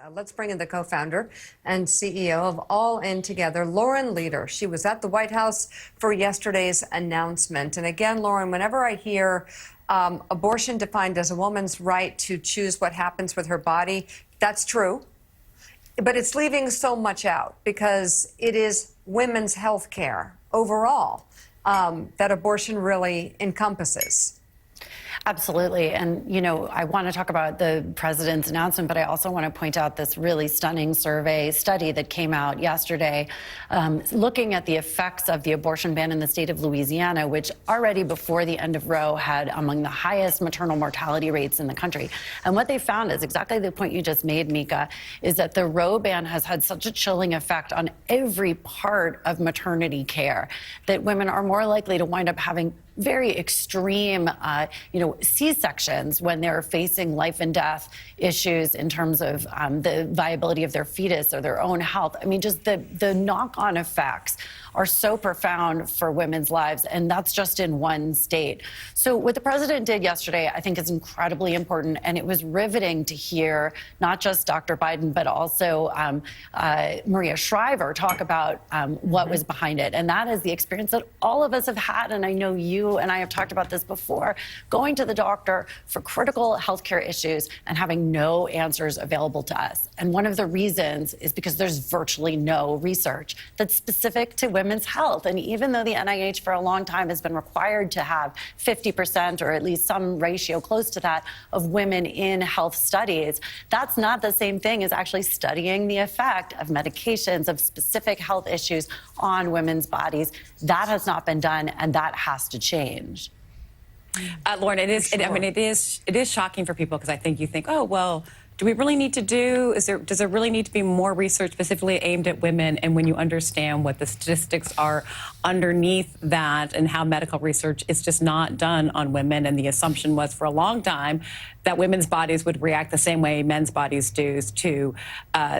Let's bring in the co-founder and CEO of All In Together, Lauren Leader. She was at the White House for yesterday's announcement. And again, Lauren, whenever I hear abortion defined as a woman's right to choose what happens with her body, that's true. But it's leaving so much out because it is women's health care overall that abortion really encompasses. Absolutely. And, you know, I want to talk about the president's announcement, but I also want to point out this really stunning survey study that came out yesterday looking at the effects of the abortion ban in the state of Louisiana, which already before the end of Roe had among the highest maternal mortality rates in the country. And what they found is exactly the point you just made, Mika, is that the Roe ban has had such a chilling effect on every part of maternity care that women are more likely to wind up having very extreme, C-sections when they're facing life and death issues in terms of the viability of their fetus or their own health. I mean, just the knock-on effects are so profound for women's lives, and that's just in one state. So what the president did yesterday, I think, is incredibly important, and it was riveting to hear not just Dr. Biden, but also Maria Shriver talk about what was behind it. And that is the experience that all of us have had, and I know you and I have talked about this before, going to the doctor for critical healthcare issues and having no answers available to us. And one of the reasons is because there's virtually no research that's specific to women's health. And even though the NIH for a long time has been required to have 50% or at least some ratio close to that of women in health studies, that's not the same thing as actually studying the effect of medications, of specific health issues on women's bodies. That has not been done, and that has to change. Lauren, it is. Sure. It is shocking for people because I think you think, oh well, do we really need to does there really need to be more research specifically aimed at women? And when you understand what the statistics are underneath that and how medical research is just not done on women, and the assumption was for a long time that women's bodies would react the same way men's bodies do to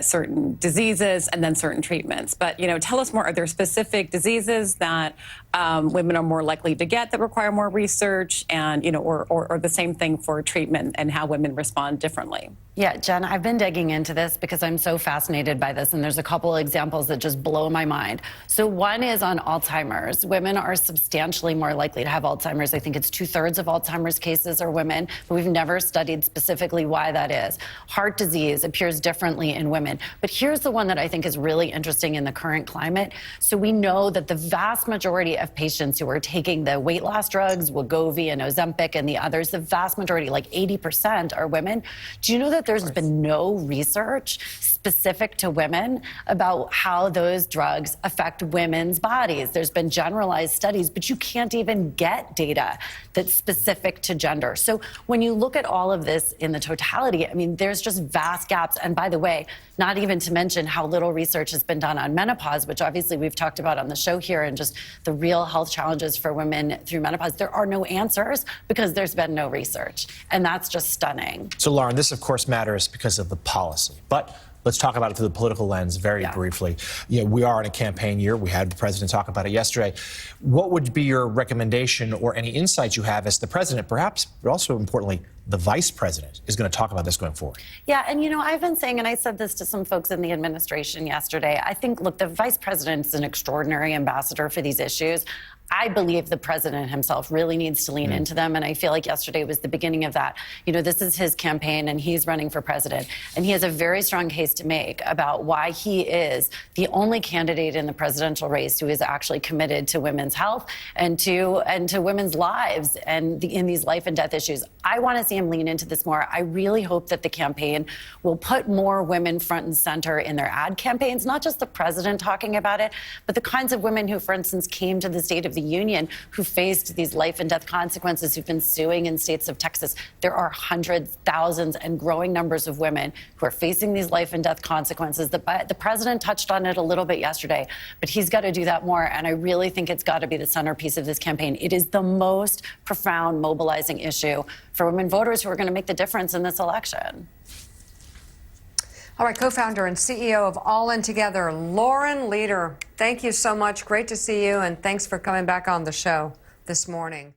certain diseases and then certain treatments. But, you know, tell us more. Are there specific diseases that women are more likely to get that require more research, and, you know, or the same thing for treatment and how women respond differently? Yeah, Jen, I've been digging into this because I'm so fascinated by this, and there's a couple examples that just blow my mind. So one is on Alzheimer's. Women are substantially more likely to have Alzheimer's. I think it's 2/3 of Alzheimer's cases are women, but we've never studied specifically why that is. Heart disease appears differently in women. But here's the one that I think is really interesting in the current climate. So we know that the vast majority of patients who are taking the weight loss drugs, Wegovy and Ozempic and the others, the vast majority, like 80%, are women. Do you know that there's been no research specific to women about how those drugs affect women's bodies? There's been generalized studies, but you can't even get data that's specific to gender. So when you look at all of this in the totality, I mean, there's just vast gaps. And by the way, not even to mention how little research has been done on menopause, which obviously we've talked about on the show here, and just the real health challenges for women through menopause. There are no answers because there's been no research. And that's just stunning. So, Lauren, this, of course, matters because of the policy. But let's talk about it through the political lens very briefly. You know, we are in a campaign year. We had the president talk about it yesterday. What would be your recommendation or any insights you have as the president, perhaps, but also importantly, the vice president is going to talk about this going forward? Yeah, and you know, I've been saying, and I said this to some folks in the administration yesterday, I think, look, the vice president is an extraordinary ambassador for these issues. I believe the president himself really needs to lean into them, and I feel like yesterday was the beginning of that. You know, this is his campaign, and he's running for president, and he has a very strong case to make about why he is the only candidate in the presidential race who is actually committed to women's health and to women's lives and in these life and death issues. I want to see him lean into this more. I really hope that the campaign will put more women front and center in their ad campaigns, not just the president talking about it, but the kinds of women who, for instance, came to the State of the Union who faced these life and death consequences, who've been suing in states of Texas. There are hundreds, thousands, and growing numbers of women who are facing these life and death consequences. The president touched on it a little bit yesterday, but he's got to do that more, and I really think it's got to be the centerpiece of this campaign. It is the most profound mobilizing issue for women voters who are going to make the difference in this election. All right, co-founder and CEO of All In Together, Lauren Leader. Thank you so much. Great to see you, and thanks for coming back on the show this morning.